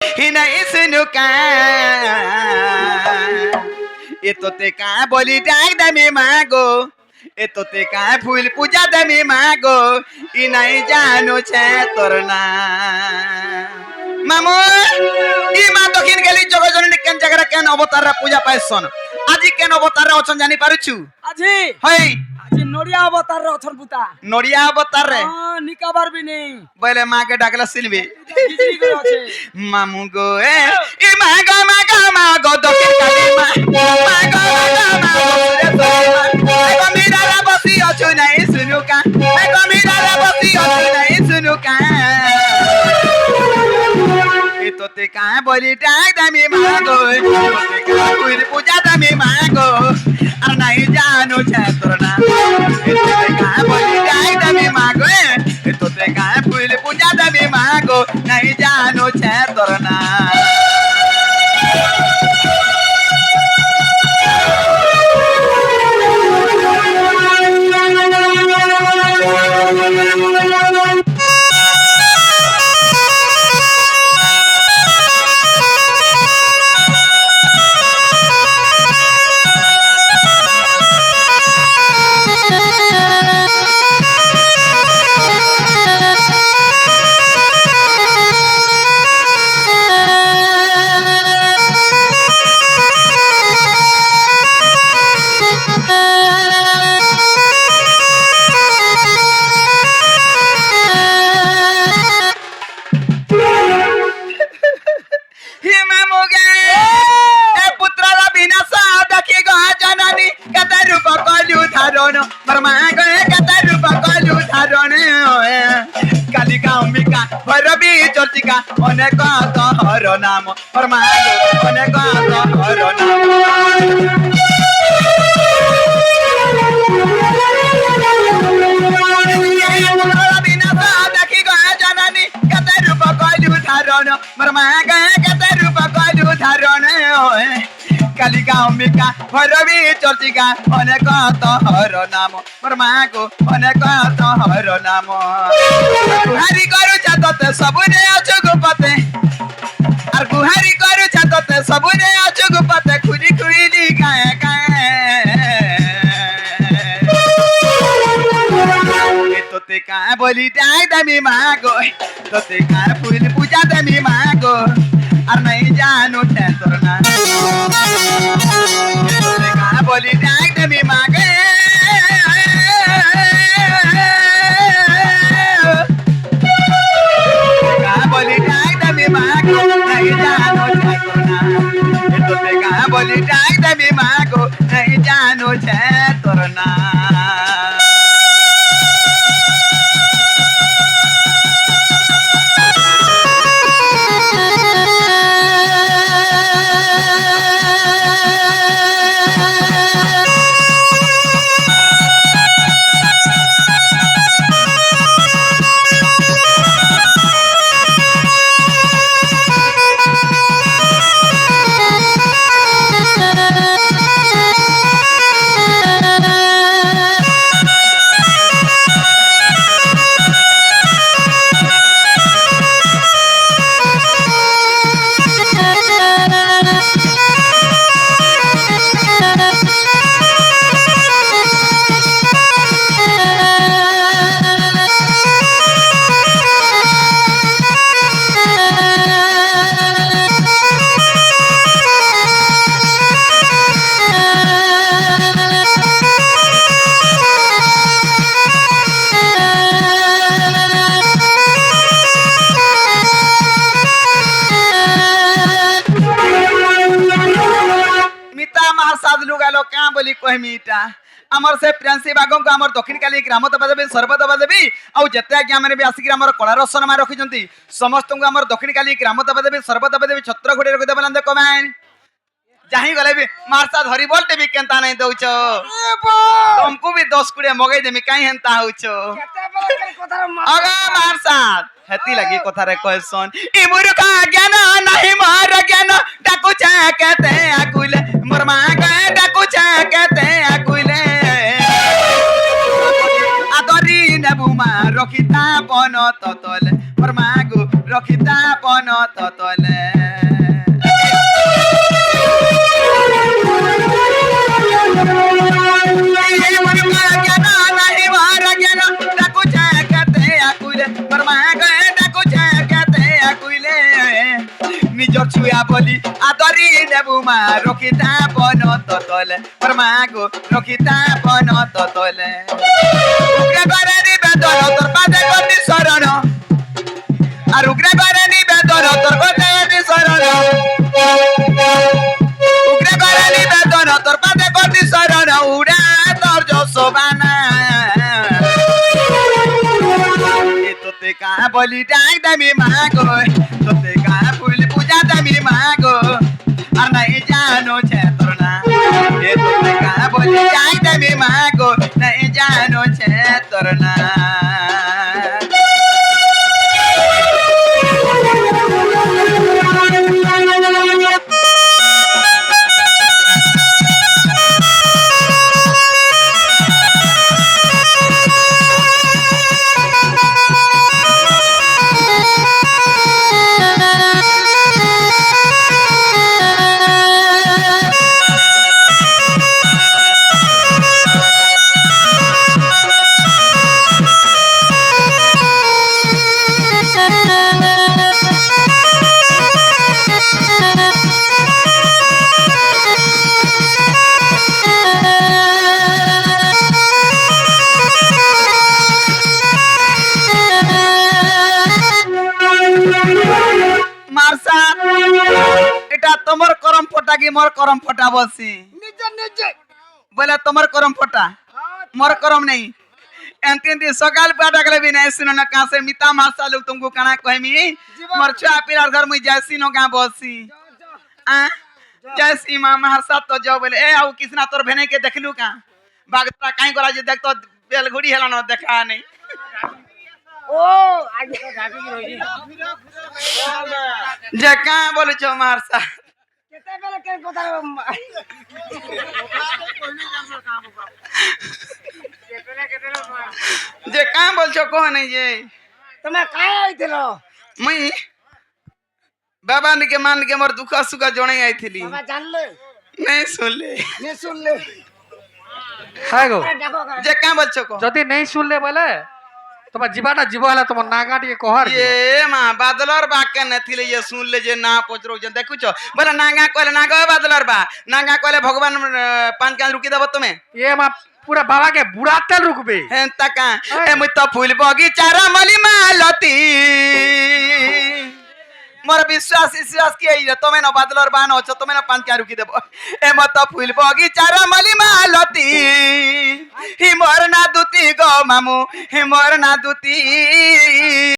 ही नहीं सुनु का ये तो ते का बोली डाक दमी मागो ये तो ते का फूल पूजा दमी मागो ई नहीं जानो छे तोरना मामू ई मा दक्षिण गेली जगजननी केन जगरा केन अवतार रा पूजा पाइसन আজি কেন অবতার রে অছন জানি পারুছু আজি হই আজি নড়িয়া অবতার রে অছন পুতা নড়িয়া অবতার রে নিকা পারবি নি বলে মাকে ডাকলা সিলবি বিজলি করে আছে মামু গো এ মা গো দক্ষিণ কালী মা গো রে গো মীরা রা বসি অছু নাই শুনুকা গো মীরা রা বসি অছু নাই শুনুকা তোতে কা বলি ডাক দামি মাগো তোতে কা কুইর পূজা দামি মাগো আর নাই জানো ছাত্র না তোতে কা বলি ডাক দামি মাগো তোতে কা কুইর পূজা দামি মাগো নাই জানো ছাত্র না অনেক হর নাম অনেক হর নাম দেখি গয়া জানানি কেতে রূপ কলু ধারণ মোর মা গয়ে কেতে রূপ কলু ধারণ কালিকা অম্বিকা ভৈরবী চর্চিকা অনেক হর নাম মোর মা গো অনেক হর নাম গুহারি করুছ তোতে সবুরে অଛୁ গুপতে আর গুহারি করুছ তোতে সবুরে অଛୁ গুপতে খুলি খুলি গায়ে গায়ে তোতে কা বলি ডাক দামি মাগো তোতে কা ফুল পূজা দামি মাগো আর নাই জানো তোর না তোতে কা বলি ডাক দামি মাগে কা বলি ডাক দামি মাগো নাই জানো তোর না তোতে কা বলি ডাক দামি মাগো নাই জানো তোর না बोली कहमीटा आमर से प्रियांशी बागों को आमर दक्षिण काली ग्राम दबा देवी सर्व दबा देवी आउ जते आज्ञा मैंने भी आसिक आमर कला रसन मा रखिजंती समस्त को आमर दक्षिण काली ग्राम दबा देवी सर्व दबा देवी छत्र घोड़ी रखि देबलन दे कमेन जाही गले भी मारसा धरी बोलते भी केनता नहीं दउछ तुमको भी 10 कुड़े मगै देमी काई हेनता होछ अगा मारसा हेती लगी कथा रे कहसन ई मूर्ख ज्ञान नहीं मार ज्ञान डाकू छ कहते आकुल मोर मां कहे डाकू छ कहते आकुल आदरी नेबुमा रखिता पन ततल मोर मां गो रखिता पन ततल তলে নিজর ছুয়া বলি আদরি দেবু মা রখিতা বন তলে মা গো রখিতা বন তলে উগ্রে ঘরে নিবেদন তোর পাদে গতি শরণ আর উগ্রে ঘরে নিবেদন তোর পাদে গতি শরণ উগ্রে ঘরে নিবেদন তোর পাদে গতি শরণ উড়া তোর যশোবানা তোতে কা বলি ডাক দামি মা গো তোতে কা ফুল পূজা দামি মা গো আর নাই জানো ছে তোর না এ তোতে কা বলি ডাক দামি মা গো নাই জানো ছে তোর না মারসা এটা তোমার করম ফটা কি মোর করম ফটা বলছি নিজে নিজে বলে তোমার করম ফটা মোর করম নেই एंती एंती सकाल पे डाकले भी नहीं सुनो ना कहां से मिता मारसा लोग तुमको कना कहमी मोर छुआ पिरार घर में जैसी नो का बसी आ जैसी मां मारसा तो जाओ बोले ए आउ किसना तोर भेने के देखलू का बागता काई करा जे देख तो बेलघुड़ी हेला न देखा नहीं ও আগে রাগি রইছি जे का बोले छो मारसा কেতে বেলে কে কথা जे का बोल छो को नहीं जे তুমি কাই আইছিল मैं बाबा ने के मान के मोर दुख सुख जोड़े आई थी বাবা জানলে नहीं सुन ले নে শুনলে হ্যাঁ গো দেখো जे का बोल छो को যদি নেই শুনলে বলে তোমার জীবাটা জীব হলে তোমার নাগা টিকে কহার ये मां बादलर बा के नथिले ये सुन ले जे ना पचरो जे देखु छो बोले नागा कहले नागा बादलर बा नागा कहले भगवान पान कान रुकी देबो तुमे এ মা পুরা বাবাকে বুড়াতে রুকবে हेन तका ए मुई तो फूल बगीचार मली मालती मोर विश्वास किए रे तमे न बादलर बान हो तमे न पान का रुकी देबो ए मत फूल बगीचार मली मालती हि मोर ना दुती गो मामू हि मोर ना दुती